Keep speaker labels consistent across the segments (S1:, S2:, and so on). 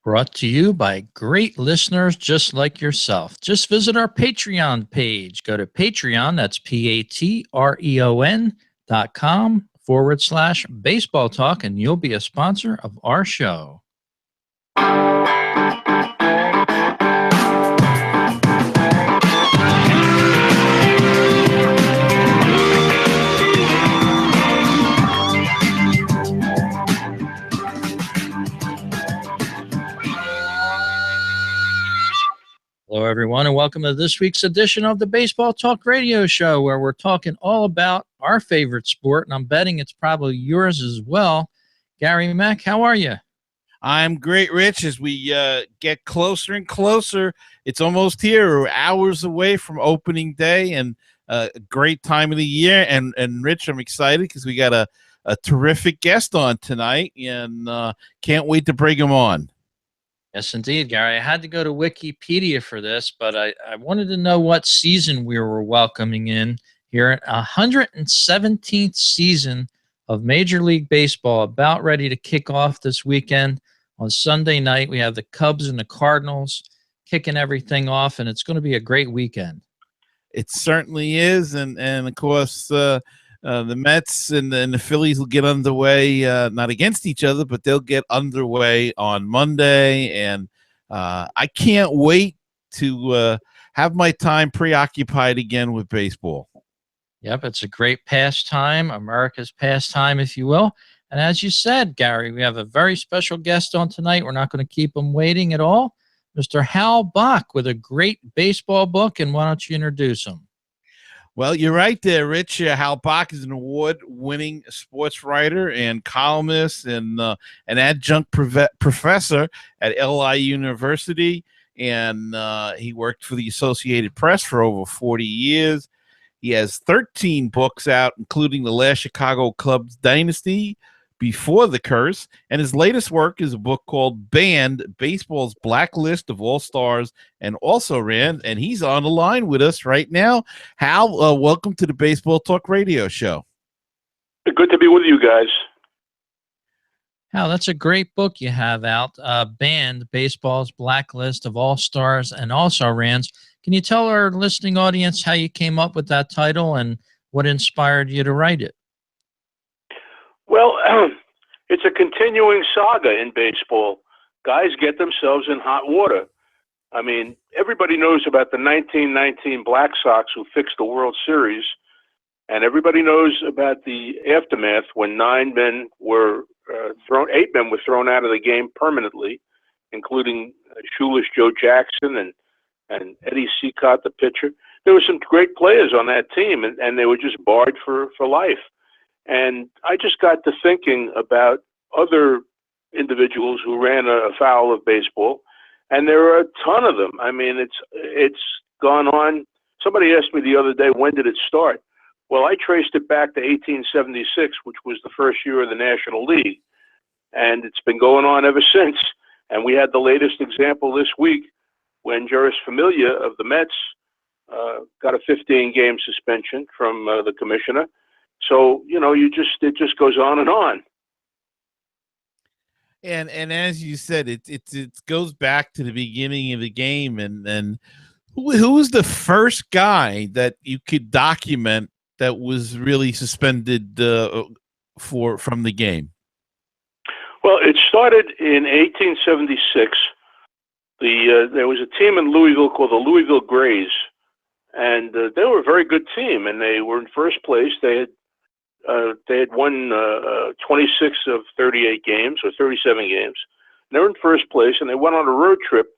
S1: Brought to you by great listeners just like yourself. Just visit our Patreon page. Go to Patreon, that's patreon.com/baseball talk, and you'll be a sponsor of our show. Hello, everyone, and welcome to this week's edition of the Baseball Talk Radio Show, where we're talking all about our favorite sport, and I'm betting it's probably yours as well. Gary Mack, how are you?
S2: I'm great, Rich. As we get closer and closer, it's almost here. We're hours away from opening day, and a great time of the year. And Rich, I'm excited because we got a terrific guest on tonight, and can't wait to bring him on.
S1: Yes, indeed, Gary. I had to go to Wikipedia for this, but I wanted to know what season we were welcoming in here at 117th season of Major League Baseball, about ready to kick off this weekend. On Sunday night, we have the Cubs and the Cardinals kicking everything off, and it's going to be a great weekend.
S2: It certainly is, and of course, the Mets and the Phillies will get underway, not against each other, but they'll get underway on Monday. And I can't wait to have my time preoccupied again with baseball.
S1: Yep, it's a great pastime, America's pastime, if you will. And as you said, Gary, we have a very special guest on tonight. We're not going to keep him waiting at all. Mr. Hal Bock with a great baseball book. And why don't you introduce him?
S2: Well, you're right there, Rich. Hal Bock is an award-winning sports writer and columnist and an adjunct professor at LI University, and he worked for the Associated Press for over 40 years. He has 13 books out, including The Last Chicago Cubs Dynasty, Before the Curse, and his latest work is a book called Banned, Baseball's Blacklist of All-Stars and Also Ran, and he's on the line with us right now. Hal, welcome to the Baseball Talk Radio Show.
S3: Good to be with you guys.
S1: Hal, that's a great book you have out, Banned, Baseball's Blacklist of All-Stars and Also Rans. Can you tell our listening audience how you came up with that title and what inspired you to write it?
S3: Well, it's a continuing saga in baseball. Guys get themselves in hot water. I mean, everybody knows about the 1919 Black Sox who fixed the World Series, and everybody knows about the aftermath when 8 men were thrown out of the game permanently, including shoeless Joe Jackson and Eddie Seacott, the pitcher. There were some great players on that team, and they were just barred for life. And I just got to thinking about other individuals who ran afoul of baseball, and there are a ton of them. I mean, it's gone on. Somebody asked me the other day, when did it start? Well, I traced it back to 1876, which was the first year of the National League, and it's been going on ever since. And we had the latest example this week when Jeurys Familia of the Mets got a 15-game suspension from the commissioner. So, it just goes on and on.
S2: And as you said, it goes back to the beginning of the game. And who was the first guy that you could document that was really suspended from the game?
S3: Well, it started in 1876. There was a team in Louisville called the Louisville Grays, and they were a very good team, and they were in first place. They had won 26 of 38 games or 37 games. They were in first place, and they went on a road trip,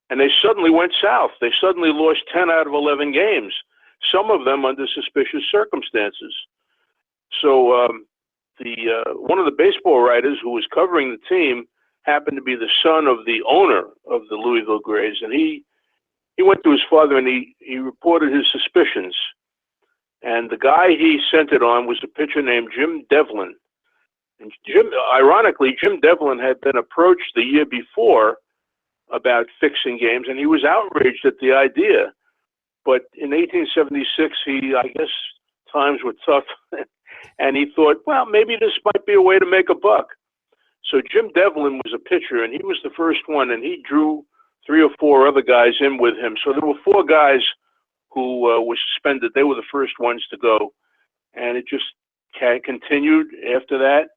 S3: and they suddenly went south. They suddenly lost 10 out of 11 games, some of them under suspicious circumstances. So one of the baseball writers who was covering the team happened to be the son of the owner of the Louisville Grays, and he went to his father and he reported his suspicions. And the guy he sent it on was a pitcher named Jim Devlin. And ironically, Jim Devlin had been approached the year before about fixing games, and he was outraged at the idea. But in 1876, I guess times were tough, and he thought, well, maybe this might be a way to make a buck. So Jim Devlin was a pitcher, and he was the first one, and he drew 3 or 4 other guys in with him. So there were 4 guys who were suspended. They were the first ones to go, and it just continued after that.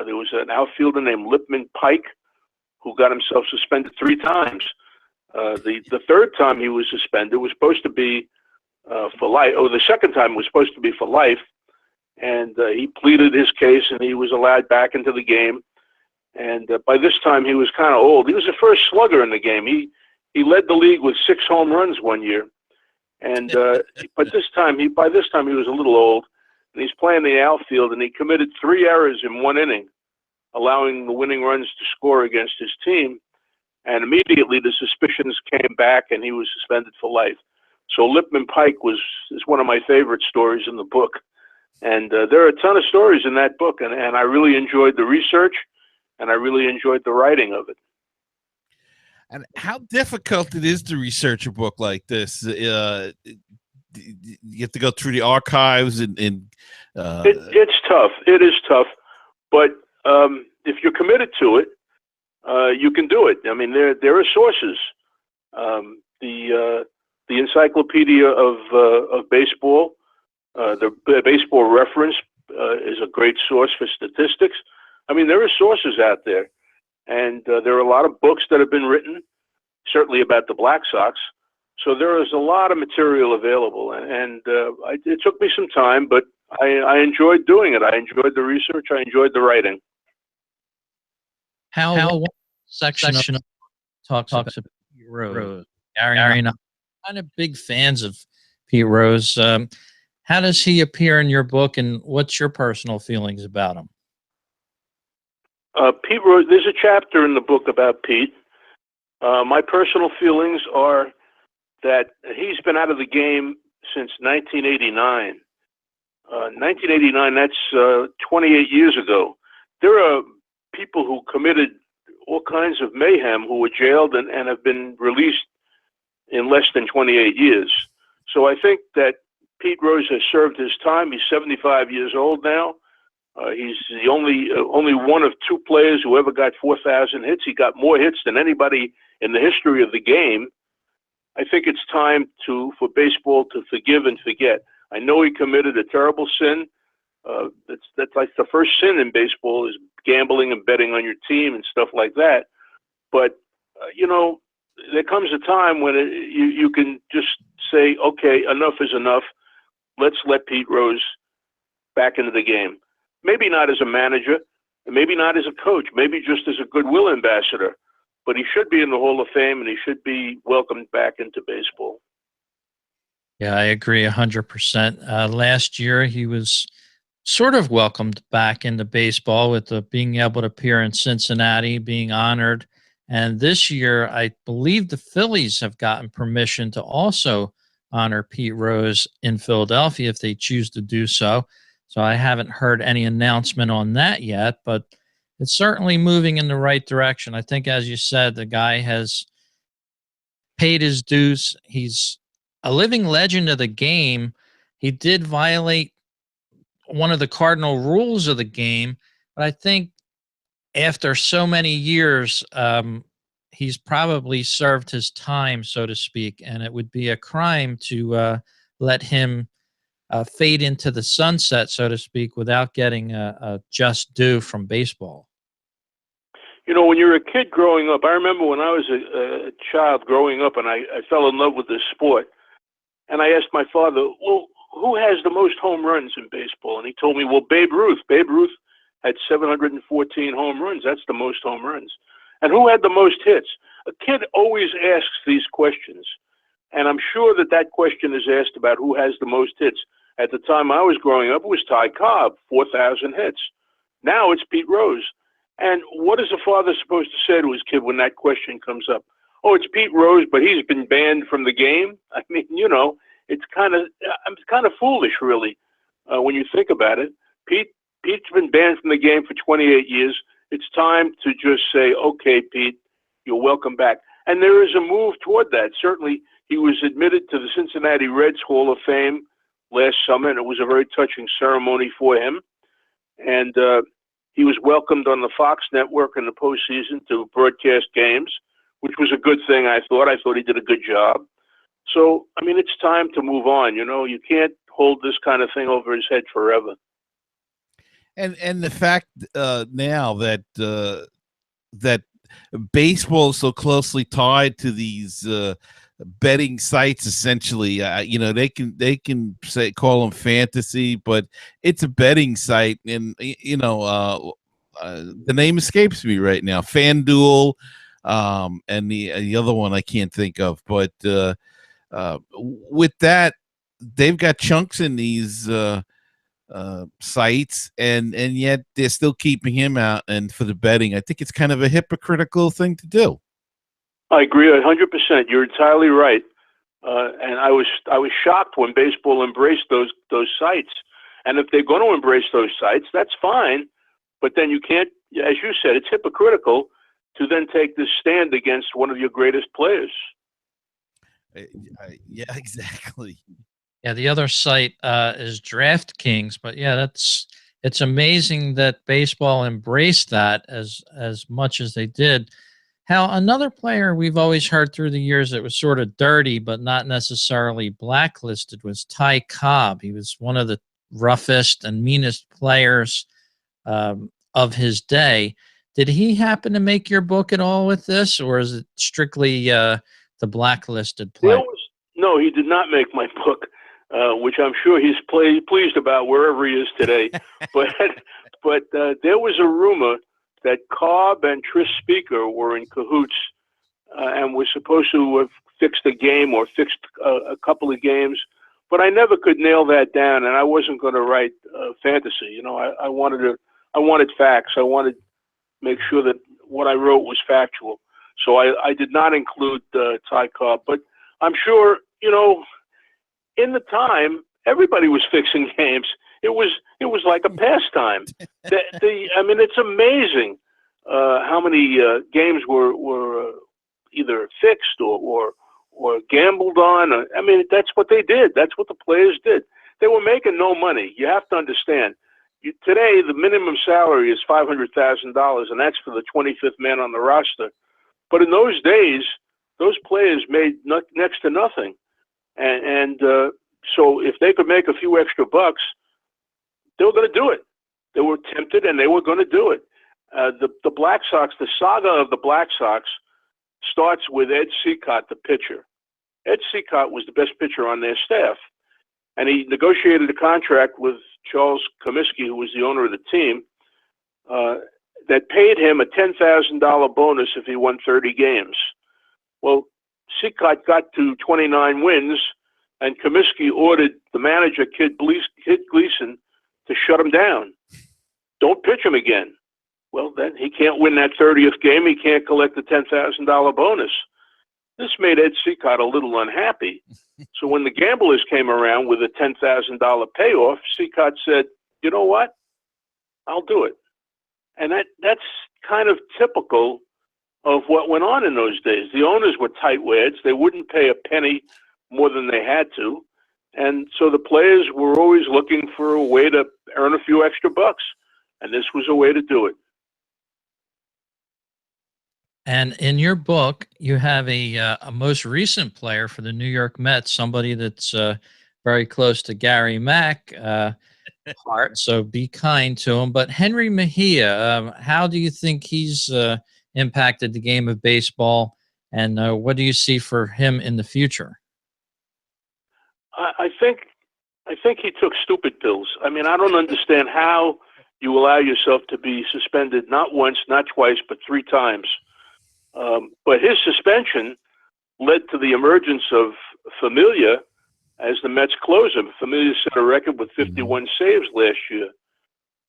S3: There was an outfielder named Lipman Pike who got himself suspended 3 times. The third time he was suspended was supposed to be for life. Oh, the second time was supposed to be for life, and he pleaded his case, and he was allowed back into the game. And by this time, he was kind of old. He was the first slugger in the game. He led the league with 6 home runs one year, and by this time he was a little old, and he's playing the outfield, and he committed 3 errors in 1 inning, allowing the winning runs to score against his team. And immediately the suspicions came back, and he was suspended for life. So Lipman Pike is one of my favorite stories in the book. And there are a ton of stories in that book, and I really enjoyed the research, and I really enjoyed the writing of it.
S2: And how difficult it is to research a book like this? You have to go through the archives, and
S3: it's tough. It is tough, but if you're committed to it, you can do it. I mean, there are sources. The Encyclopedia of Baseball, the Baseball Reference is a great source for statistics. I mean, there are sources out there, and there are a lot of books that have been written, certainly about the Black Sox. So there is a lot of material available, and it took me some time, but I enjoyed doing it. I enjoyed the research. I enjoyed the writing.
S1: Hal, what section of talks about Pete Rose? Gary and I are kind of big fans of Pete Rose. How does he appear in your book, and what's your personal feelings about him?
S3: Pete Rose, there's a chapter in the book about Pete. My personal feelings are that he's been out of the game since 1989. 1989, that's 28 years ago. There are people who committed all kinds of mayhem who were jailed and have been released in less than 28 years. So I think that Pete Rose has served his time. He's 75 years old now. He's the only one of 2 players who ever got 4,000 hits. He got more hits than anybody in the history of the game. I think it's time for baseball to forgive and forget. I know he committed a terrible sin. That's like the first sin in baseball is gambling and betting on your team and stuff like that. But there comes a time when you can just say, okay, enough is enough. Let's let Pete Rose back into the game. Maybe not as a manager, maybe not as a coach, maybe just as a goodwill ambassador. But he should be in the Hall of Fame, and he should be welcomed back into baseball.
S1: Yeah, I agree 100%. Last year, he was sort of welcomed back into baseball with being able to appear in Cincinnati, being honored. And this year, I believe the Phillies have gotten permission to also honor Pete Rose in Philadelphia if they choose to do so. So I haven't heard any announcement on that yet, but it's certainly moving in the right direction. I think, as you said, the guy has paid his dues. He's a living legend of the game. He did violate one of the cardinal rules of the game, but I think after so many years, he's probably served his time, so to speak, and it would be a crime to let him fade into the sunset, so to speak, without getting a just due from baseball.
S3: When you're a kid growing up, I remember when I was a child growing up, and I fell in love with this sport, and I asked my father, well, who has the most home runs in baseball? And he told me, well, Babe Ruth. Babe Ruth had 714 home runs. That's the most home runs. And who had the most hits? A kid always asks these questions. And I'm sure that question is asked about who has the most hits. At the time I was growing up, it was Ty Cobb, 4,000 hits. Now it's Pete Rose. And what is a father supposed to say to his kid when that question comes up? Oh, it's Pete Rose, but he's been banned from the game? I mean, it's kind of foolish, really, when you think about it. Pete's been banned from the game for 28 years. It's time to just say, okay, Pete, you're welcome back. And there is a move toward that. Certainly, he was admitted to the Cincinnati Reds Hall of Fame last summer, and it was a very touching ceremony for him. And He was welcomed on the Fox network in the postseason to broadcast games, which was a good thing, I thought. I thought he did a good job. So, I mean, it's time to move on. You know, you can't hold this kind of thing over his head forever.
S2: And the fact now that that baseball is so closely tied to these betting sites, essentially, you know, they can say call them fantasy, but it's a betting site, and you know, the name escapes me right now. FanDuel, and the other one I can't think of, but with that, they've got chunks in these sites, and yet they're still keeping him out. And for the betting, I think it's kind of a hypocritical thing to do.
S3: I agree 100%. You're entirely right. And I was shocked when baseball embraced those sites. And if they're going to embrace those sites, that's fine. But then you can't, as you said, it's hypocritical to then take this stand against one of your greatest players.
S2: Yeah, exactly.
S1: Yeah, the other site is DraftKings, but yeah, it's amazing that baseball embraced that as much as they did. How another player we've always heard through the years that was sort of dirty but not necessarily blacklisted was Ty Cobb. He was one of the roughest and meanest players of his day. Did he happen to make your book at all with this, or is it strictly the blacklisted player?
S3: No, he did not make my book, which I'm sure he's pleased about wherever he is today. but there was a rumor that Cobb and Tris Speaker were in cahoots and were supposed to have fixed a game or fixed a couple of games. But I never could nail that down, and I wasn't going to write fantasy. You know, I wanted facts. I wanted to make sure that what I wrote was factual. So I did not include Ty Cobb. But I'm sure, you know, in the time, everybody was fixing games. It was like a pastime. I mean, it's amazing how many games were either fixed or gambled on. I mean, that's what they did. That's what the players did. They were making no money. You have to understand. Today, the minimum salary is $500,000, and that's for the 25th man on the roster. But in those days, those players made next to nothing. And so if they could make a few extra bucks, they were going to do it. They were tempted, and they were going to do it. The Black Sox, the saga of the Black Sox starts with Ed Seacott, the pitcher. Ed Seacott was the best pitcher on their staff, and he negotiated a contract with Charles Comiskey, who was the owner of the team, that paid him a $10,000 bonus if he won 30 games. Well, Seacott got to 29 wins, and Comiskey ordered the manager, Kid Gleason, to shut him down. Don't pitch him again. Well, then he can't win that 30th game. He can't collect the $10,000 bonus. This made Ed Seacott a little unhappy. So when the gamblers came around with a $10,000 payoff, Seacott said, you know what? I'll do it. And that's kind of typical of what went on in those days. The owners were tightwads. They wouldn't pay a penny more than they had to. And so the players were always looking for a way to earn a few extra bucks. And this was a way to do it.
S1: And in your book, you have a most recent player for the New York Mets, somebody that's very close to Gary Mack heart, so be kind to him. But Henry Mejia, how do you think he's impacted the game of baseball, and what do you see for him in the future?
S3: I think he took stupid pills. I mean, I don't understand how you allow yourself to be suspended not once, not twice, but 3 times. But his suspension led to the emergence of Familia as the Mets closer. Familia set a record with 51 saves last year.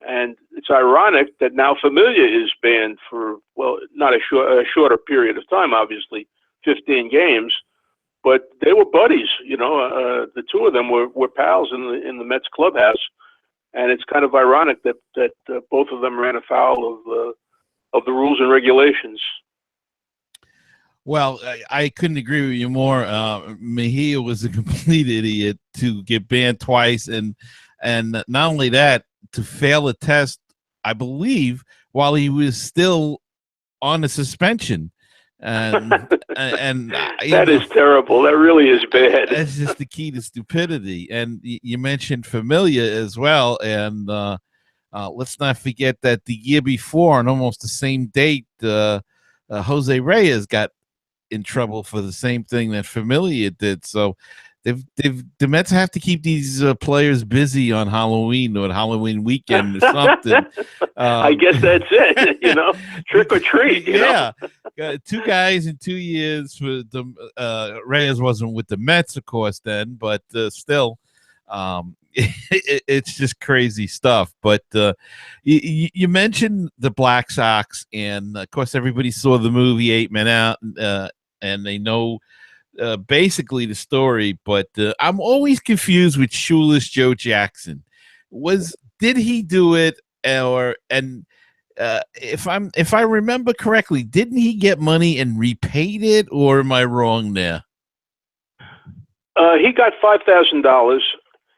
S3: And it's ironic that now Familia is banned for, well, not a shorter period of time, obviously, 15 games. But they were buddies, you know. The two of them were pals in the Mets clubhouse. And it's kind of ironic that both of them ran afoul of the rules and regulations.
S2: Well, I couldn't agree with you more. Mejia was a complete idiot to get banned twice, and not only that, to fail a test I believe, while he was still on the suspension. And
S3: that is terrible. That really is bad.
S2: That's just the key to stupidity. And you mentioned Familia as well. And let's not forget that the year before, on almost the same date, Jose Reyes got in trouble for the same thing that Familia did. So the Mets have to keep these players busy on Halloween or Halloween weekend or something.
S3: I guess that's it. Trick or treat.
S2: Yeah, two guys in 2 years for the Reyes wasn't with the Mets, of course, then, but still, it's just crazy stuff. But you mentioned the Black Sox, and of course, everybody saw the movie 8 Men Out, and they know basically the story. But I'm always confused with Shoeless Joe Jackson. Did he do it, if I remember correctly, didn't he get money and repaid it, or am I wrong there?
S3: He got $5,000.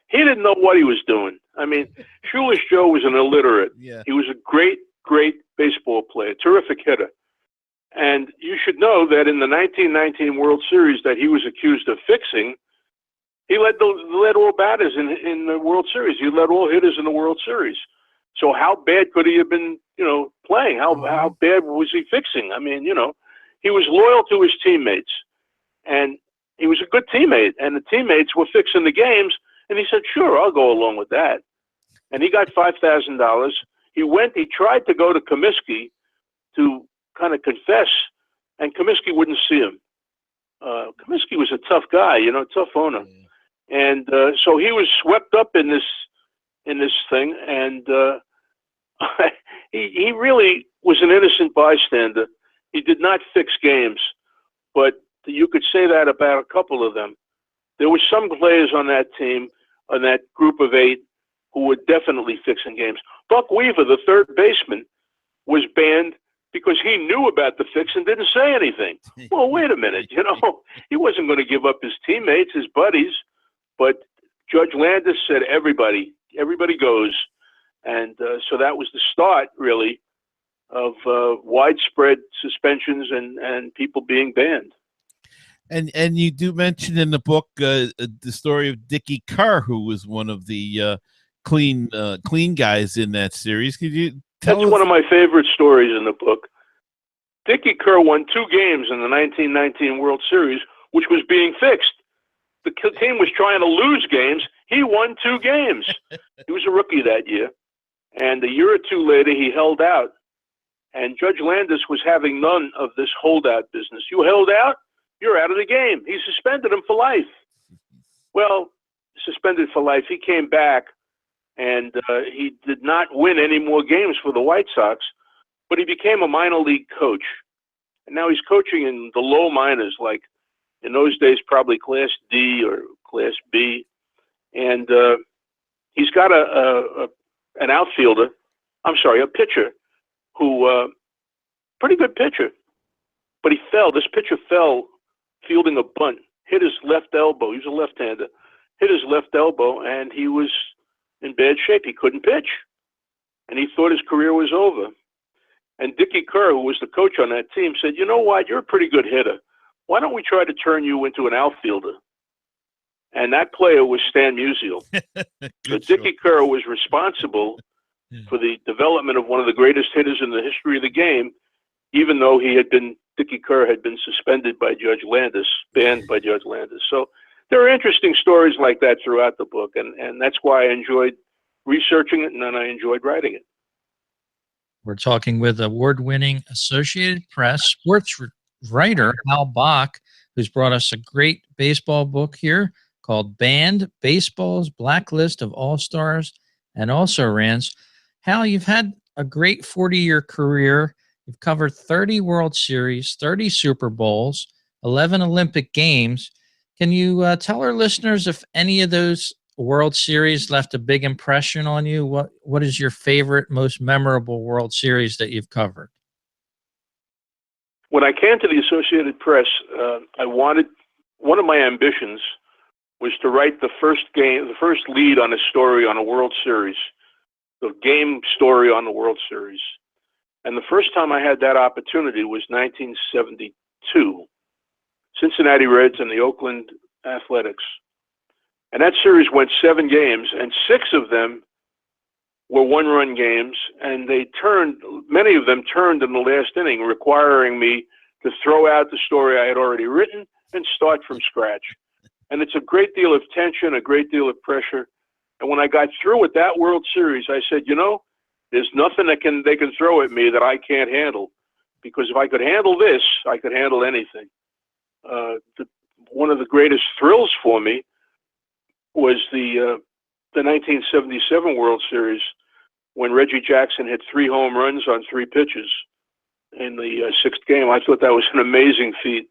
S3: He didn't know what he was doing. I mean, Shoeless Joe was an illiterate.
S2: Yeah.
S3: He was a great, great baseball player, terrific hitter. And you should know that in the 1919 World Series that he was accused of fixing, he led all batters in the World Series. He led all hitters in the World Series. So how bad could he have been, playing? How bad was he fixing? I mean, he was loyal to his teammates, and he was a good teammate, and the teammates were fixing the games, and he said, sure, I'll go along with that. And he got $5,000. He tried to go to Comiskey to kind of confess, and Comiskey wouldn't see him. Comiskey was a tough guy, tough owner. And so he was swept up in this thing, and he really was an innocent bystander. He did not fix games, but you could say that about a couple of them. There were some players on that team, on that group of 8, who were definitely fixing games. Buck Weaver, the third baseman, was banned because he knew about the fix and didn't say anything. Well, wait a minute, he wasn't going to give up his teammates, his buddies, but Judge Landis said everybody goes. And so that was the start, really, of widespread suspensions and people being banned.
S2: And you do mention in the book the story of Dickie Kerr, who was one of the clean guys in that series. Could you tell us?
S3: That's one of my favorite stories in the book. Dickie Kerr won 2 games in the 1919 World Series, which was being fixed. The team was trying to lose games. He won 2 games. He was a rookie that year. And a year or 2 later, he held out. And Judge Landis was having none of this holdout business. You held out, you're out of the game. He suspended him for life. Well, suspended for life. He came back, and he did not win any more games for the White Sox, but he became a minor league coach. And now he's coaching in the low minors, like in those days, probably Class D or Class B. And he's got an outfielder, a pitcher, who, pretty good pitcher, but he fell. This pitcher fell fielding a bunt, hit his left elbow. He was a left-hander, hit his left elbow, and he was in bad shape. He couldn't pitch, and he thought his career was over. And Dickie Kerr, who was the coach on that team, said, you know what, you're a pretty good hitter. Why don't we try to turn you into an outfielder? And that player was Stan Musial. So Dickie Kerr was responsible for the development of one of the greatest hitters in the history of the game, even though Dickie Kerr had been suspended by Judge Landis, banned by Judge Landis. So there are interesting stories like that throughout the book, and that's why I enjoyed researching it, and then I enjoyed writing it.
S1: We're talking with award-winning Associated Press sports writer Hal Bock, who's brought us a great baseball book here called Banned: Baseball's Blacklist of All-Stars and Also-Rans. Hal, you've had a great 40-year career. You've covered 30 World Series, 30 Super Bowls, 11 Olympic Games. Can you tell our listeners if any of those World Series left a big impression on you? What is your favorite, most memorable World Series that you've covered?
S3: When I came to the Associated Press, one of my ambitions was to write the first lead on a story on a World Series. the game story on the World Series. And the first time I had that opportunity was 1972, Cincinnati Reds and the Oakland Athletics. And that series went 7 games, and 6 of them were one-run games, and many of them turned in the last inning, requiring me to throw out the story I had already written and start from scratch. And it's a great deal of tension, a great deal of pressure. And when I got through with that World Series, I said, there's nothing they can throw at me that I can't handle, because if I could handle this, I could handle anything. One of the greatest thrills for me was the 1977 World Series, when Reggie Jackson hit 3 home runs on 3 pitches in the 6th game. I thought that was an amazing feat.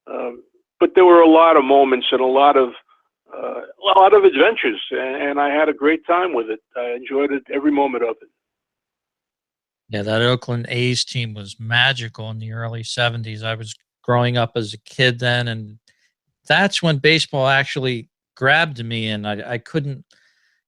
S3: But there were a lot of moments and a lot of adventures, and I had a great time with it. I enjoyed it, every moment of it.
S1: Yeah, that Oakland A's team was magical in the early 70s. I was growing up as a kid then, and that's when baseball actually grabbed me, and I couldn't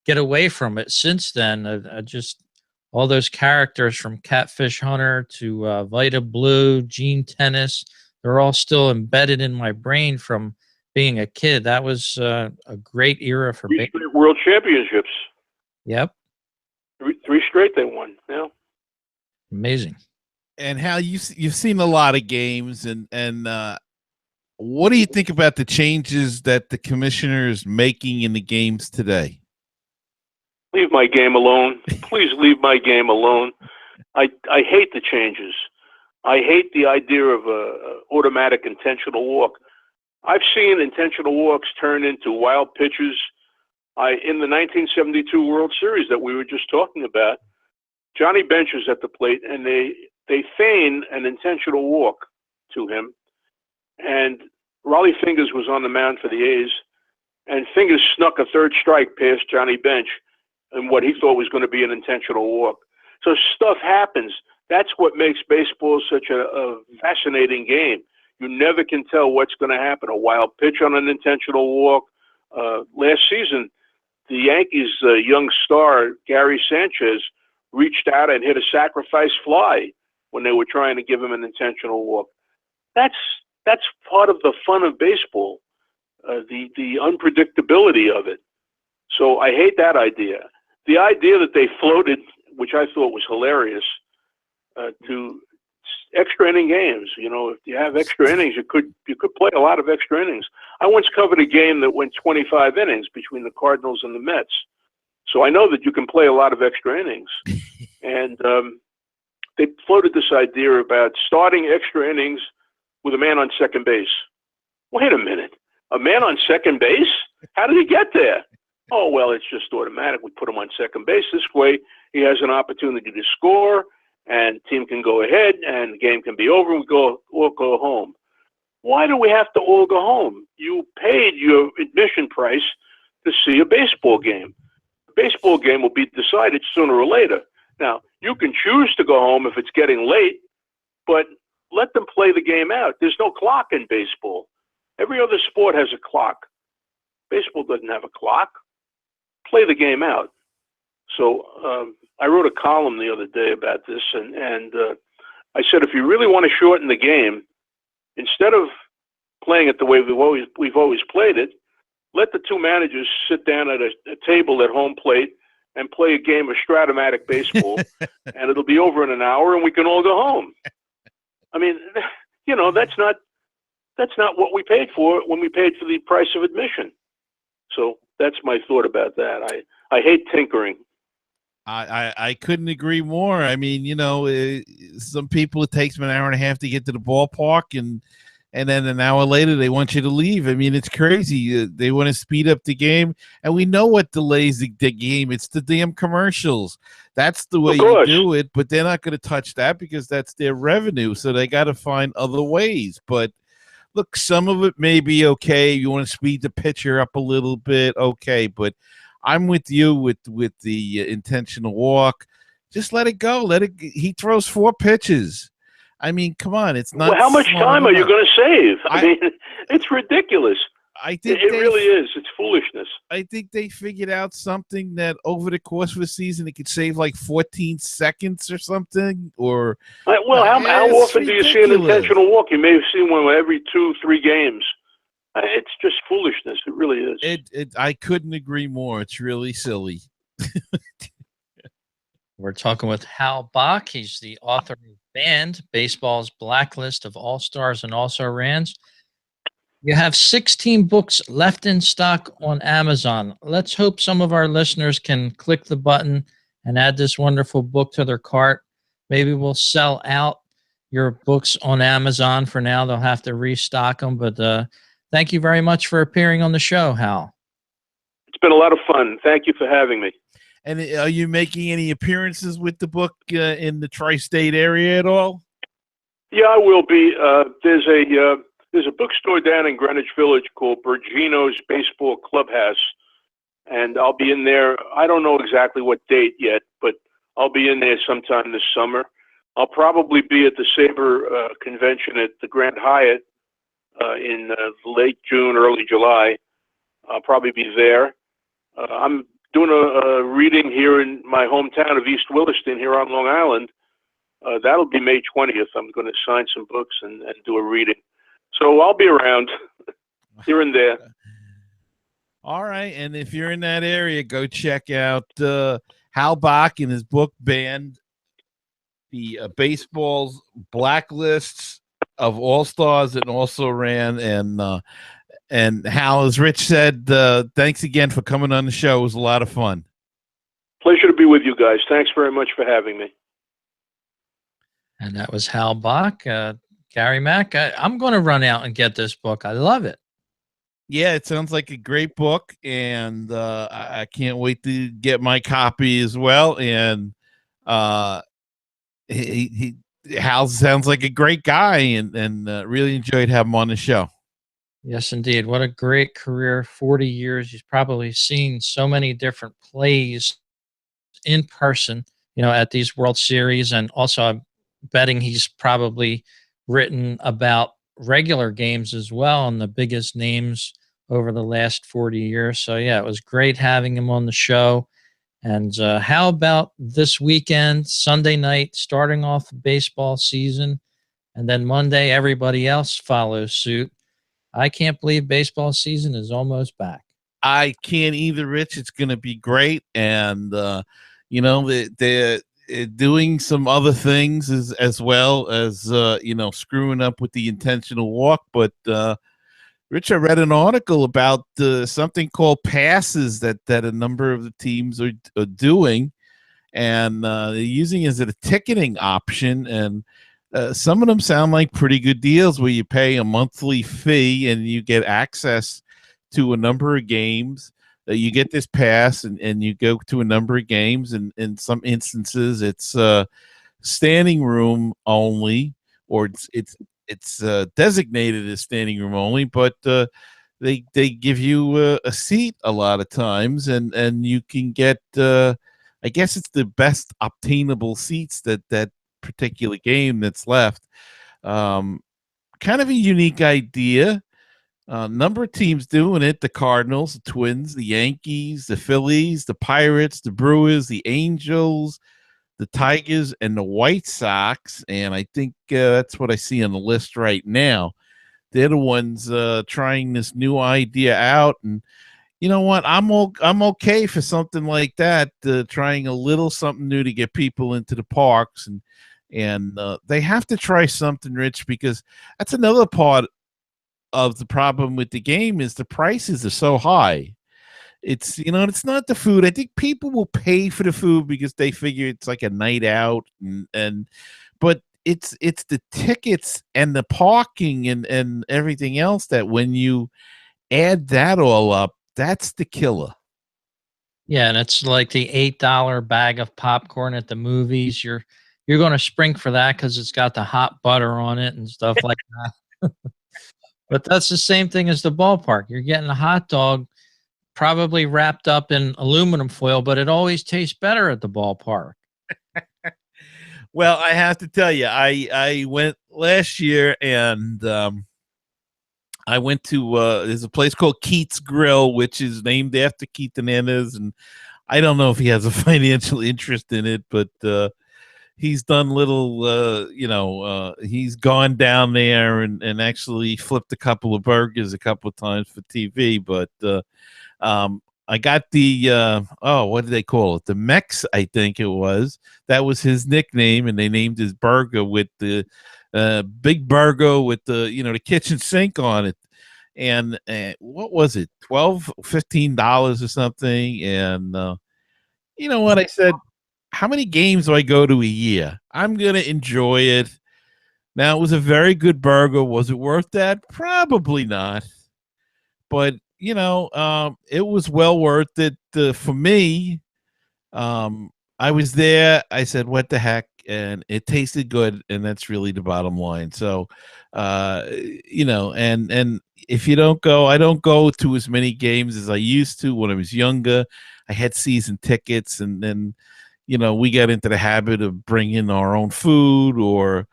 S1: get away from it since then. I just, all those characters from Catfish Hunter to Vita Blue, Gene Tennis, they're all still embedded in my brain from being a kid. That was a great era for baseball.
S3: 3 World Championships.
S1: Yep.
S3: 3 straight they won. Yeah.
S1: Amazing.
S2: And Hal, you've seen a lot of games, and what do you think about the changes that the commissioner is making in the games today?
S3: Leave my game alone. Please leave my game alone. I hate the changes. I hate the idea of a automatic intentional walk. I've seen intentional walks turn into wild pitches. In the 1972 World Series that we were just talking about, Johnny Bench is at the plate, and they feign an intentional walk to him. And Raleigh Fingers was on the mound for the A's, and Fingers snuck a 3rd strike past Johnny Bench in what he thought was going to be an intentional walk. So stuff happens. That's what makes baseball such a fascinating game. You never can tell what's going to happen. A wild pitch on an intentional walk. Last season, the Yankees' young star, Gary Sanchez, reached out and hit a sacrifice fly when they were trying to give him an intentional walk. That's part of the fun of baseball, the unpredictability of it. So I hate that idea. The idea that they floated, which I thought was hilarious, to extra inning games. If you have extra innings, you could play a lot of extra innings. I once covered a game that went 25 innings between the Cardinals and the Mets. So I know that you can play a lot of extra innings. And they floated this idea about starting extra innings with a man on second base. Wait a minute. A man on second base? How did he get there? Oh, well, it's just automatic. We put him on second base. This way, he has an opportunity to score, and team can go ahead, and the game can be over, and we all go home. Why do we have to all go home? You paid your admission price to see a baseball game. The baseball game will be decided sooner or later. Now, you can choose to go home if it's getting late, but let them play the game out. There's no clock in baseball. Every other sport has a clock. Baseball doesn't have a clock. Play the game out. So I wrote a column the other day about this, and I said, if you really want to shorten the game, instead of playing it the way we've always played it, let the 2 managers sit down at a table at home plate and play a game of Stratomatic baseball, and it'll be over in an hour, and we can all go home. I mean, that's not what we paid for when we paid for the price of admission. So that's my thought about that. I hate tinkering.
S2: I couldn't agree more. I mean, some people, it takes them an hour and a half to get to the ballpark, and then an hour later they want you to leave. I mean, it's crazy. They want to speed up the game, and we know what delays the game. It's the damn commercials. That's the way you do it, but they're not going to touch that because that's their revenue. So they got to find other ways. But look, some of it may be okay. You want to speed the pitcher up a little bit, okay. But I'm with you with the intentional walk. Just let it go. He throws 4 pitches. I mean, come on. It's not.
S3: Well, how much time are you going to save? I mean, it's ridiculous.
S2: I think
S3: It really is. It's foolishness.
S2: I think they figured out something that over the course of a season it could save like 14 seconds or something. Or
S3: Well, how
S2: it's
S3: often do you see an
S2: ridiculous.
S3: intentional walk? You may have seen one every 2-3 games. It's just foolishness. It really is.
S2: I couldn't agree more. It's really silly.
S1: We're talking with Hal Bock. He's the author of Banned, Baseball's Blacklist of All-Stars and Also-Rans. You have 16 books left in stock on Amazon. Let's hope some of our listeners can click the button and add this wonderful book to their cart. Maybe we'll sell out your books on Amazon for now. They'll have to restock them. But thank you very much for appearing on the show, Hal.
S3: It's been a lot of fun. Thank you for having me.
S2: And are you making any appearances with the book in the tri-state area at all?
S3: Yeah, I will be. There's a bookstore down in Greenwich Village called Bergino's Baseball Clubhouse, and I'll be in there. I don't know exactly what date yet, but I'll be in there sometime this summer. I'll probably be at the Sabre convention at the Grand Hyatt in late June, early July. I'll probably be there. I'm doing a reading here in my hometown of East Williston here on Long Island. That'll be May 20th. I'm going to sign some books and do a reading. So I'll be around here and there.
S2: All right. And if you're in that area, go check out Hal Bock and his book, Banned, the baseball's Blacklists of All-Stars and Also-Ran. And Hal, as Rich said, thanks again for coming on the show. It was a lot of fun.
S3: Pleasure to be with you guys. Thanks very much for having me.
S1: And that was Hal Bock. Gary Mack, I'm going to run out and get this book. I love it.
S2: Yeah, it sounds like a great book, and I can't wait to get my copy as well. And Hal sounds like a great guy, and really enjoyed having him on the show.
S1: Yes, indeed. What a great career. 40 years. He's probably seen so many different plays in person, at these World Series. And also, I'm betting he's probably written about regular games as well and the biggest names over the last 40 years. So, yeah, it was great having him on the show. And how about this weekend, Sunday night, starting off the baseball season, and then Monday, everybody else follows suit. I can't believe baseball season is almost back.
S2: I can't either, Rich. It's going to be great. And, they're doing some other things as well as, screwing up with the intentional walk. But, Rich, I read an article about something called passes that a number of the teams are doing. And they're using it as a ticketing option. And some of them sound like pretty good deals where you pay a monthly fee and you get access to a number of games. You get this pass and you go to a number of games. And in some instances, it's standing room only, or it's designated as standing room only. But they give you a seat a lot of times, and you can get. I guess it's the best obtainable seats that particular game that's left. Kind of a unique idea. Number of teams doing it: the Cardinals, the Twins, the Yankees, the Phillies, the Pirates, the Brewers, the Angels, the Tigers, and the White Sox. And I think that's what I see on the list right now. They're the ones trying this new idea out. And you know what? I'm okay for something like that, trying a little something new to get people into the parks. And they have to try something, Rich, because that's another part of the problem with the game is the prices are so high. It's it's not the food. I think people will pay for the food because they figure it's like a night out, but it's the tickets and the parking and everything else that when you add that all up, that's the killer.
S1: Yeah, and it's like the $8 bag of popcorn at the movies. You're going to spring for that because it's got the hot butter on it and stuff like that. But that's the same thing as the ballpark. You're getting a hot dog probably wrapped up in aluminum foil, but it always tastes better at the ballpark.
S2: Well, I have to tell you, I went last year and I went to there's a place called Keats Grill, which is named after Keith Hernandez, and I don't know if he has a financial interest in it, but he's done little, he's gone down there and actually flipped a couple of burgers a couple of times for TV. But I got the what did they call it? The Mex, I think it was. That was his nickname, and they named his burger with the big burger with the kitchen sink on it. And what was it, $15 or something? And you know what I said? How many games do I go to a year? I'm gonna enjoy it. Now, it was a very good burger. Was it worth that? Probably not. But it was well worth it for me. I was there. I said, "What the heck?" And it tasted good, and that's really the bottom line. So, and if you don't go, I don't go to as many games as I used to when I was younger. I had season tickets, and then we got into the habit of bringing our own food or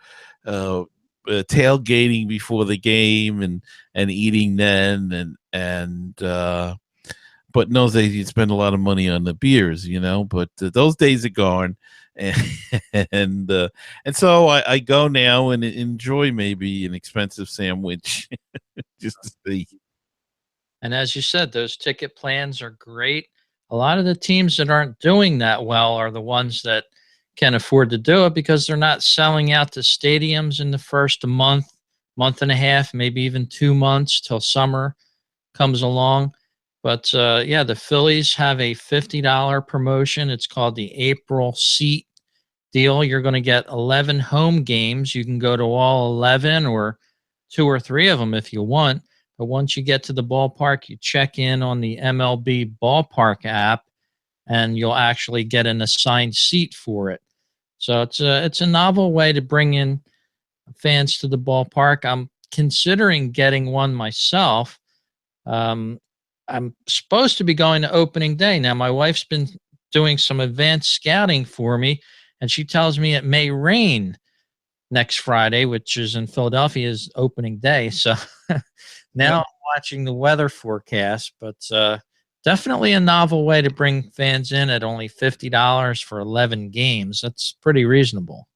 S2: tailgating before the game and eating then and but in those days you'd spend a lot of money on the beers, but those days are gone. and and so I go now and enjoy maybe an expensive sandwich just to see.
S1: And as you said, those ticket plans are great. A lot of the teams that aren't doing that well are the ones that can afford to do it because they're not selling out the stadiums in the first month, month and a half, maybe even 2 months till summer comes along. But yeah, the Phillies have a $50 promotion. It's called the April Seat deal. You're going to get 11 home games. You can go to all 11 or 2 or 3 of them if you want. But once you get to the ballpark, you check in on the MLB Ballpark app, and you'll actually get an assigned seat for it. So it's a novel way to bring in fans to the ballpark. I'm considering getting one myself. I'm supposed to be going to opening day. Now, my wife's been doing some advanced scouting for me, and she tells me it may rain next Friday, which is in Philadelphia, is opening day. So now I'm watching the weather forecast, but definitely a novel way to bring fans in at only $50 for 11 games. That's pretty reasonable.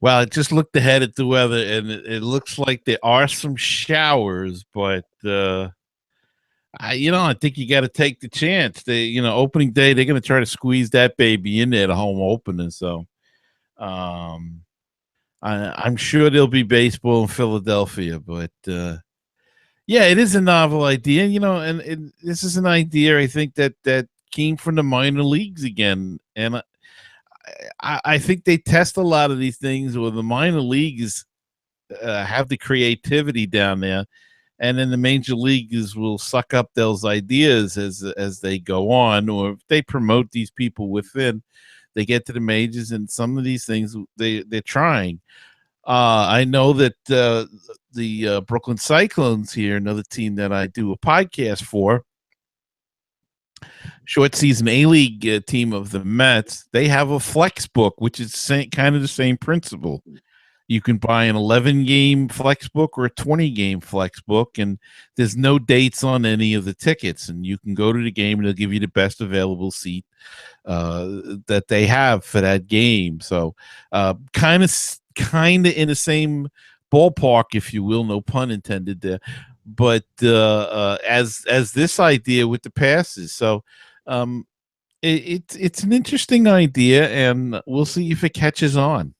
S2: Well, I just looked ahead at the weather, and it looks like there are some showers, but I think you got to take the chance. Opening day, they're going to try to squeeze that baby in there, the home opening. So, I'm sure there'll be baseball in Philadelphia, but yeah, it is a novel idea, and this is an idea I think that came from the minor leagues again, and I think they test a lot of these things where the minor leagues have the creativity down there, and then the major leagues will suck up those ideas as they go on, or if they promote these people within, they get to the majors, and some of these things they're trying. I know that the Brooklyn Cyclones here, another team that I do a podcast for, short season A-League team of the Mets, they have a flex book, which is kind of the same principle. You can buy an 11-game flex book or a 20-game flex book, and there's no dates on any of the tickets. And you can go to the game, and they'll give you the best available seat that they have for that game. So kind of in the same ballpark, if you will, no pun intended there. But as this idea with the passes, so it's an interesting idea, and we'll see if it catches on.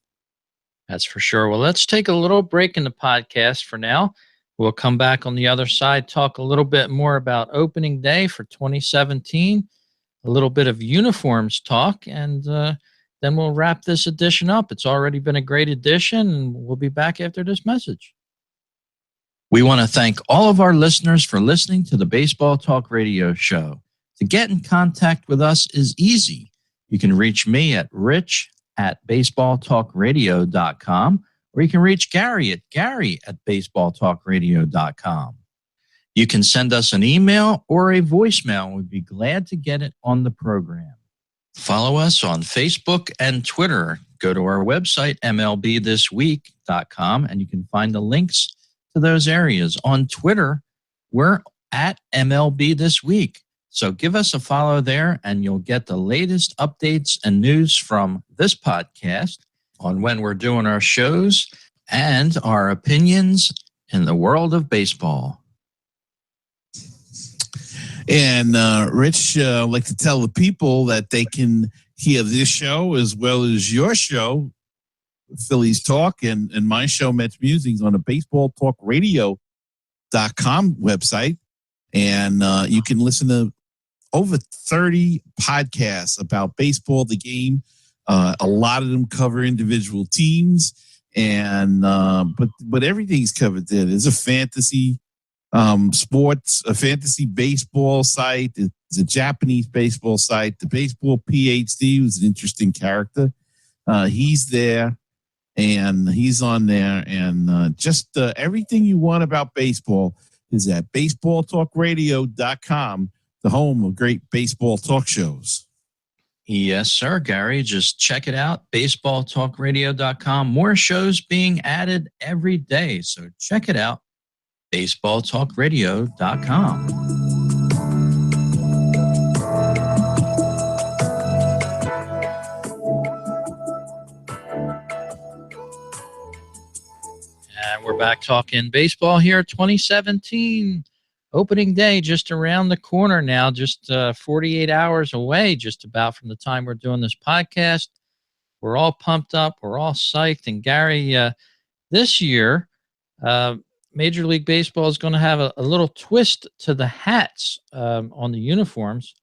S1: That's for sure. Well, let's take a little break in the podcast for now. We'll come back on the other side, talk a little bit more about opening day for 2017, a little bit of uniforms talk, and then we'll wrap this edition up. It's already been a great edition, and we'll be back after this message. We want to thank all of our listeners for listening to the Baseball Talk Radio Show. To get in contact with us is easy. You can reach me at rich@baseballtalkradio.com, or you can reach Gary at gary@baseballtalkradio.com. You can send us an email or a voicemail, and we'd be glad to get it on the program. Follow us on Facebook and Twitter. Go to our website, mlbthisweek.com, and you can find the links to those areas. On Twitter, we're at MLB This Week. So give us a follow there, and you'll get the latest updates and news from this podcast on when we're doing our shows and our opinions in the world of baseball.
S2: And Rich, I'd like to tell the people that they can hear this show as well as your show, Phillies Talk, and my show, Mets Musings, on the baseballtalkradio.com website. And you can listen to over 30 podcasts about baseball, the game. A lot of them cover individual teams, and but everything's covered there. There's a fantasy sports, a fantasy baseball site. There's a Japanese baseball site. The Baseball PhD was an interesting character. He's there, and he's on there, and just everything you want about baseball is at baseballtalkradio.com, the home of great baseball talk shows.
S1: Yes, sir, Gary. Just check it out, baseballtalkradio.com. More shows being added every day, so check it out, baseballtalkradio.com. And we're back talking baseball here, 2017. Opening day just around the corner now, just 48 hours away, just about from the time we're doing this podcast. We're all pumped up. We're all psyched. And Gary, this year, Major League Baseball is going to have a little twist to the hats on the uniforms.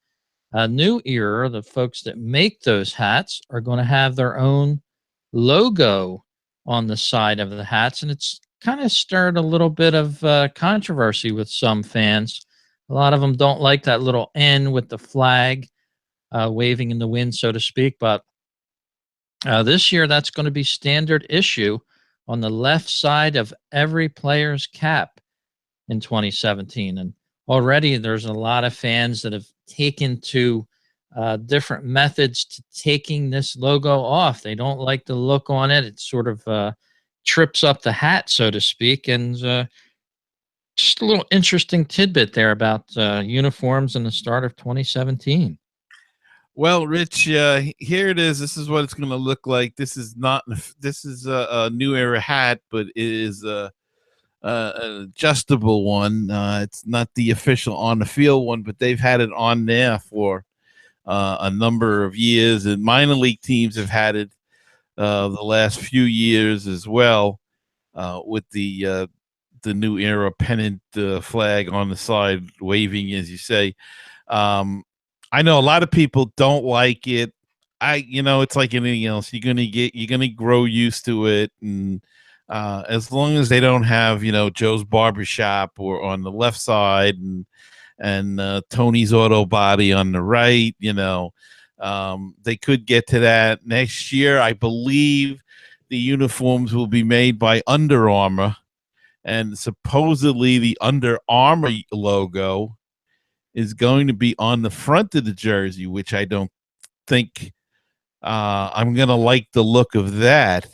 S1: A new era, the folks that make those hats are going to have their own logo on the side of the hats. And it's kind of stirred a little bit of controversy with some fans. A lot of them don't like that little N with the flag waving in the wind, so to speak. But this year, that's going to be standard issue on the left side of every player's cap in 2017. And already there's a lot of fans that have taken to different methods to taking this logo off. They don't like the look on it. It sort of trips up the hat, so to speak. And just a little interesting tidbit there about uniforms in the start of 2017.
S2: Well, Rich, here it is. This is what it's going to look like. This is a new era hat, but it is an adjustable one. It's not the official on the field one, but they've had it on there for a number of years, and minor league teams have had it the last few years as well, with the new era pennant flag on the side waving, as you say. I know a lot of people don't like it. It's like anything else. You're gonna grow used to it, and as long as they don't have Joe's Barbershop or on the left side and Tony's Auto Body on the right, they could get to that next year. I believe the uniforms will be made by Under Armour, and supposedly the Under Armour logo is going to be on the front of the jersey, which I don't think I'm going to like the look of that.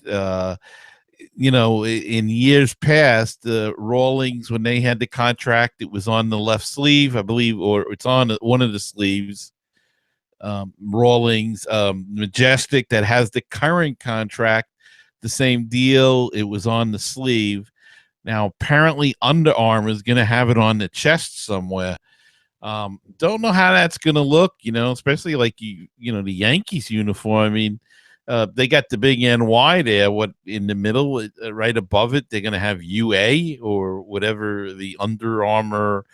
S2: In years past, Rawlings, when they had the contract, it was on the left sleeve, I believe, or it's on one of the sleeves. Rawlings, Majestic, that has the current contract, the same deal. It was on the sleeve. Now, apparently, Under Armour is going to have it on the chest somewhere. Don't know how that's going to look, especially like the Yankees uniform. I mean, they got the big NY there. What in the middle, right above it, they're going to have UA or whatever the Under Armour.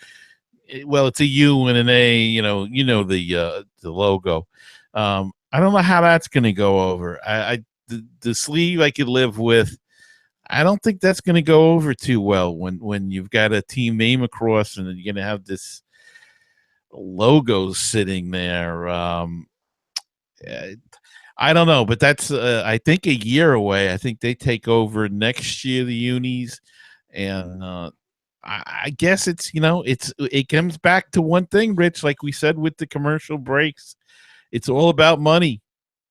S2: Well, it's a U and an A. The logo. I don't know how that's going to go over. The sleeve I could live with. I don't think that's going to go over too well when you've got a team name across and you're going to have this logo sitting there. I don't know, but that's I think a year away. I think they take over next year, the unis, and I guess it comes back to one thing, Rich, like we said with the commercial breaks. It's all about money,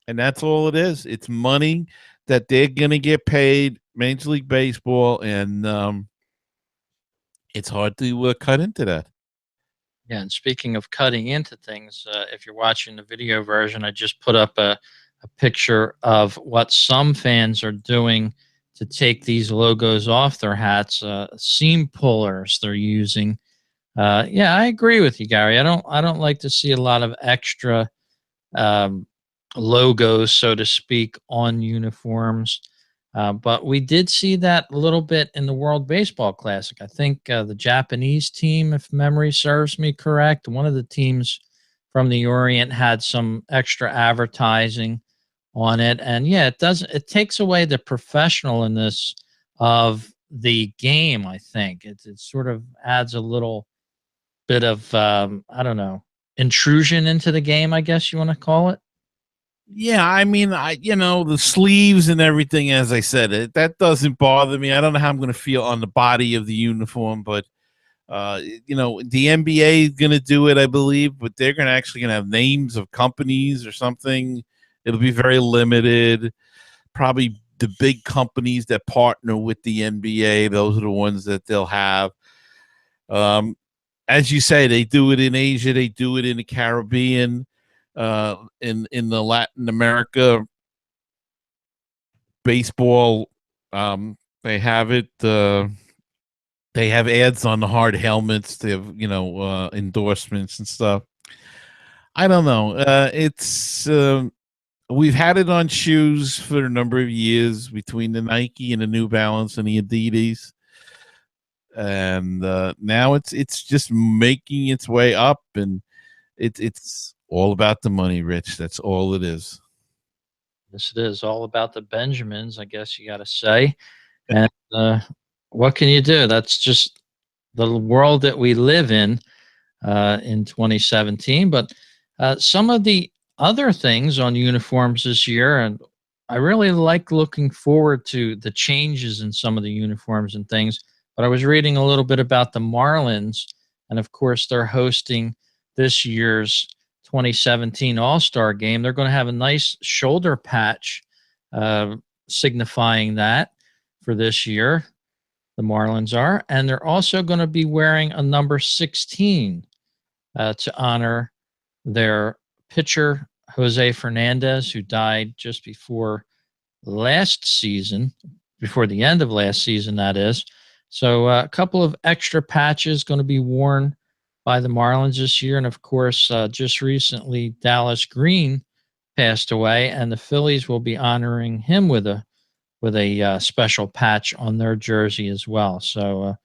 S2: and that's all it is. It's money that they're going to get paid, Major League Baseball, and it's hard to cut into that.
S1: Yeah, and speaking of cutting into things, if you're watching the video version, I just put up a picture of what some fans are doing to take these logos off their hats. Seam pullers they're using. Yeah, I agree with you, Gary. I don't like to see a lot of extra um, logos, so to speak, on uniforms. But we did see that a little bit in the World Baseball Classic. I think the Japanese team, if memory serves me correct, one of the teams from the Orient had some extra advertising on it. And yeah, it takes away the professionalness of the game, I think. It sort of adds a little bit of, I don't know, intrusion into the game, I guess you want to call it.
S2: Yeah, I mean, the sleeves and everything, as I said, that doesn't bother me. I don't know how I'm going to feel on the body of the uniform, but the NBA is going to do it, I believe, but they're going to actually going to have names of companies or something. It'll be very limited. Probably the big companies that partner with the NBA, those are the ones that they'll have. As you say, they do it in Asia, they do it in the Caribbean, in the Latin America baseball. They have it. They have ads on the hard helmets. They have endorsements and stuff. I don't know. It's we've had it on shoes for a number of years between the Nike and the New Balance and the Adidas, and now it's just making its way up, and it's all about the money, Rich. That's all it is.
S1: Yes, it is all about the Benjamins, I guess you got to say. And what can you do? That's just the world that we live in 2017. But some of the other things on uniforms this year, and I really like looking forward to the changes in some of the uniforms and things. But I was reading a little bit about the Marlins, and of course, they're hosting this year's 2017 All Star game. They're going to have a nice shoulder patch uh, signifying that for this year. The Marlins are, and they're also going to be wearing a number 16 to honor their pitcher, Jose Fernandez, who died just before last season, before the end of last season, that is. So a couple of extra patches going to be worn by the Marlins this year. And of course, just recently, Dallas Green passed away, and the Phillies will be honoring him with a special patch on their jersey as well. So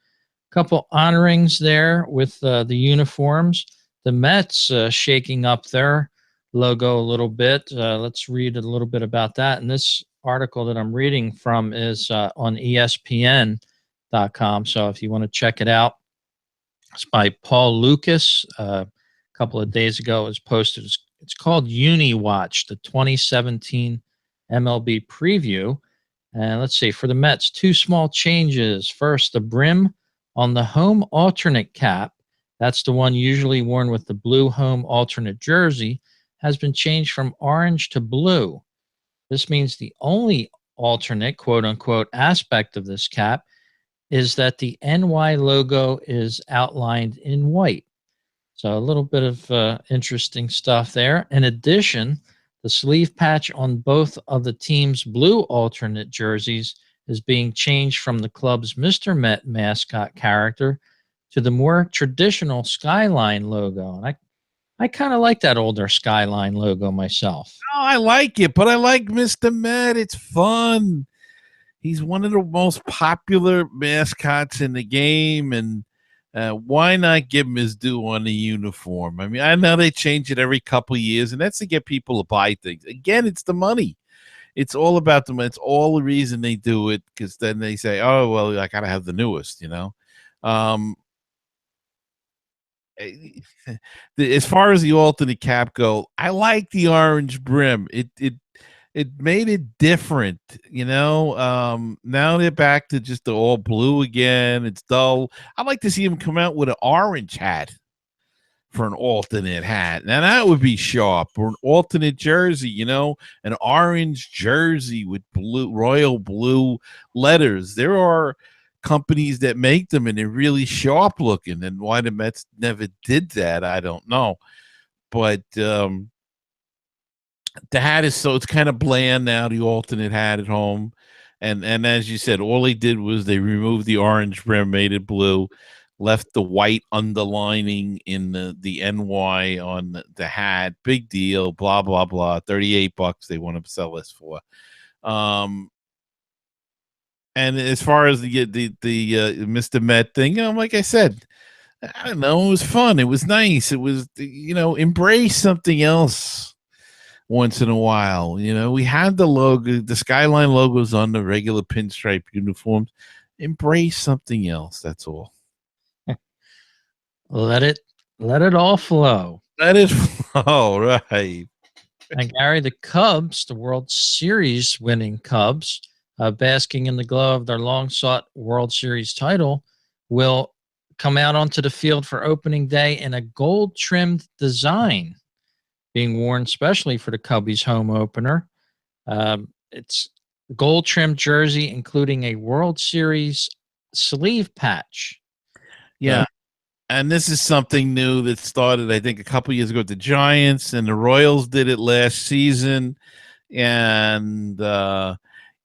S1: couple honorings there with the uniforms. The Mets shaking up their logo a little bit. Let's read a little bit about that. And this article that I'm reading from is on ESPN.com. So if you want to check it out, it's by Paul Lucas. A couple of days ago, it was posted. It's called Uni Watch, the 2017 MLB preview. And let's see, for the Mets, two small changes. First, the brim on the home alternate cap, that's the one usually worn with the blue home alternate jersey, has been changed from orange to blue. This means the only alternate, quote unquote, aspect of this cap is that the NY logo is outlined in white. So a little bit of interesting stuff there. In addition, the sleeve patch on both of the team's blue alternate jerseys is being changed from the club's Mr. Met mascot character to the more traditional Skyline logo. And I kind of like that older Skyline logo myself.
S2: Oh, I like it, but I like Mr. Met. It's fun. He's one of the most popular mascots in the game, and why not give him his due on the uniform? I mean, I know they change it every couple of years, and that's to get people to buy things. Again, it's the money. It's all about the money. It's all the reason they do it, because then they say, oh, well, I got to have the newest, as far as the alternate cap go, I like the orange brim. It made it different, Now they're back to just the all blue again. It's dull. I'd like to see him come out with an orange hat for an alternate hat. Now that would be sharp. Or an alternate jersey, an orange jersey with blue, royal blue letters. There are companies that make them, and they're really sharp looking. And why the Mets never did that, I don't know. But the hat is it's kind of bland now. The alternate hat at home, and as you said, all they did was they removed the orange brim, made it blue, left the white underlining in the NY on the hat. Big deal. Blah blah blah. $38 they want to sell this for. And as far as the Mr. Met thing, like I said, I don't know. It was fun. It was nice. It was, embrace something else once in a while. We had the logo, the Skyline logos on the regular pinstripe uniforms. Embrace something else. That's all.
S1: Let it all flow.
S2: Let it flow, right?
S1: And Gary, the Cubs, the World Series winning Cubs, basking in the glow of their long-sought World Series title, will come out onto the field for opening day in a gold-trimmed design, being worn specially for the Cubbies home opener. It's gold-trimmed jersey, including a World Series sleeve patch.
S2: Yeah. And this is something new that started, I think, a couple years ago with the Giants, and the Royals did it last season. And,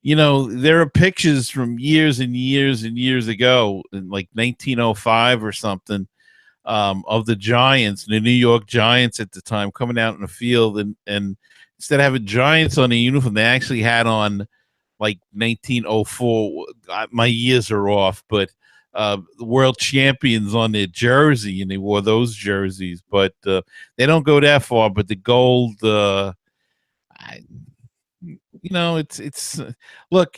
S2: there are pictures from years and years and years ago, in like 1905 or something, of the Giants, the New York Giants at the time, coming out in the field. And instead of having Giants on the uniform, they actually had on like 1904. My years are off, but the world champions on their jersey, and they wore those jerseys. But they don't go that far. But the gold, it's look,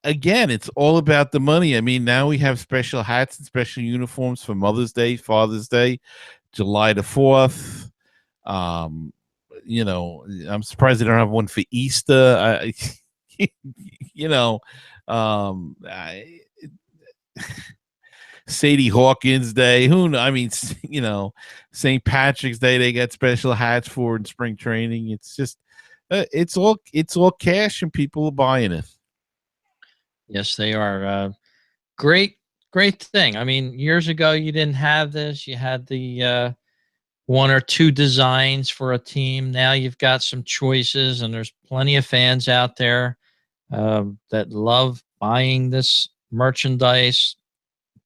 S2: again, it's all about the money. I mean, now we have special hats and special uniforms for Mother's Day, Father's Day, July the 4th. I'm surprised they don't have one for Easter. Sadie Hawkins Day. St. Patrick's Day, they got special hats for in spring training. It's just, it's all cash, and people are buying it.
S1: Yes, they are. Great thing. I mean, years ago, you didn't have this. You had the one or two designs for a team. Now you've got some choices, and there's plenty of fans out there that love buying this merchandise.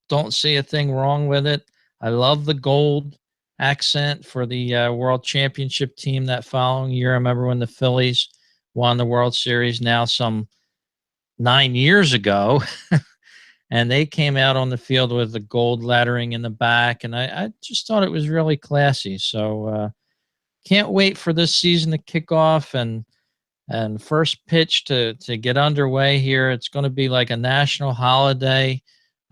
S1: Don't see a thing wrong with it. I love the gold accent for the World Championship team that following year. I remember when the Phillies won the World Series now some 9 years ago, and they came out on the field with the gold lettering in the back, and I just thought it was really classy. So can't wait for this season to kick off and first pitch to get underway here. It's going to be like a national holiday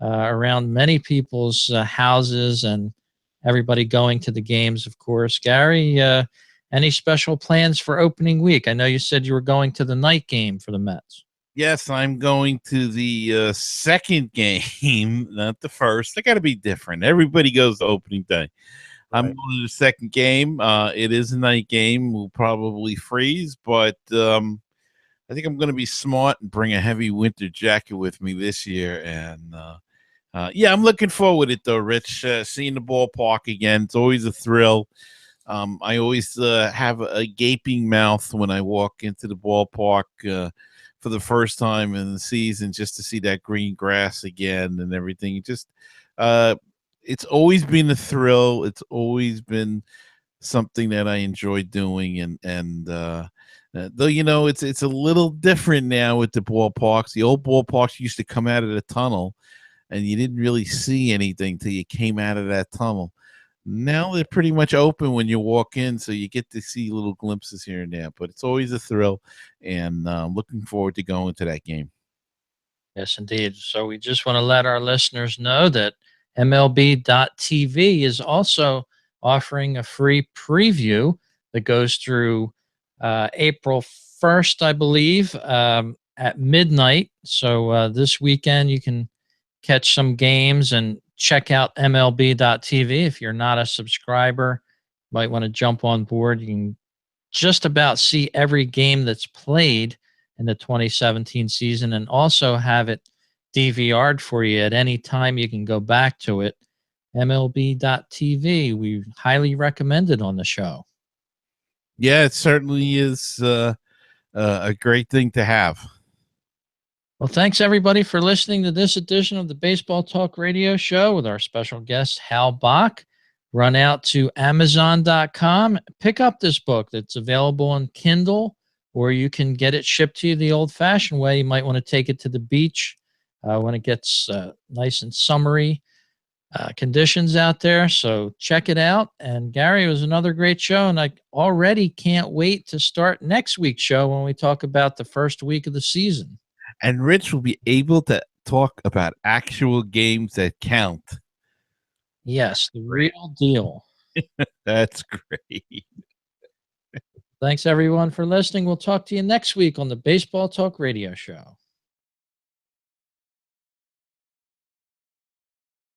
S1: around many people's houses, and everybody going to the games, of course. Gary, any special plans for opening week? I know you said you were going to the night game for the Mets.
S2: Yes, I'm going to the second game, not the first. They got to be different. Everybody goes to opening day. Right. I'm going to the second game. It is a night game. We'll probably freeze, but I think I'm going to be smart and bring a heavy winter jacket with me this year. And I'm looking forward to it, though, Rich. Seeing the ballpark again, it's always a thrill. I always have a gaping mouth when I walk into the ballpark for the first time in the season, just to see that green grass again and everything. Just it's always been a thrill. It's always been something that I enjoy doing, and though it's a little different now with the ballparks. The old ballparks used to come out of the tunnel, and you didn't really see anything till you came out of that tunnel. Now they're pretty much open when you walk in, so you get to see little glimpses here and there. But it's always a thrill, and looking forward to going to that game.
S1: Yes, indeed. So we just want to let our listeners know that MLB.TV is also offering a free preview that goes through April 1st, I believe, at midnight. So this weekend you can catch some games and check out MLB.TV. If you're not a subscriber, you might want to jump on board. You can just about see every game that's played in the 2017 season, and also have it DVR'd for you at any time. You can go back to it. MLB.TV. We highly recommend it on the show.
S2: Yeah, it certainly is a great thing to have.
S1: Well, thanks everybody for listening to this edition of the Baseball Talk Radio Show with our special guest, Hal Bock. Run out to Amazon.com. Pick up this book that's available on Kindle, or you can get it shipped to you the old-fashioned way. You might want to take it to the beach when it gets nice and summery conditions out there. So check it out. And Gary, it was another great show, and I already can't wait to start next week's show when we talk about the first week of the season.
S2: And Rich will be able to talk about actual games that count.
S1: Yes, the real deal.
S2: That's great.
S1: Thanks, everyone, for listening. We'll talk to you next week on the Baseball Talk Radio Show.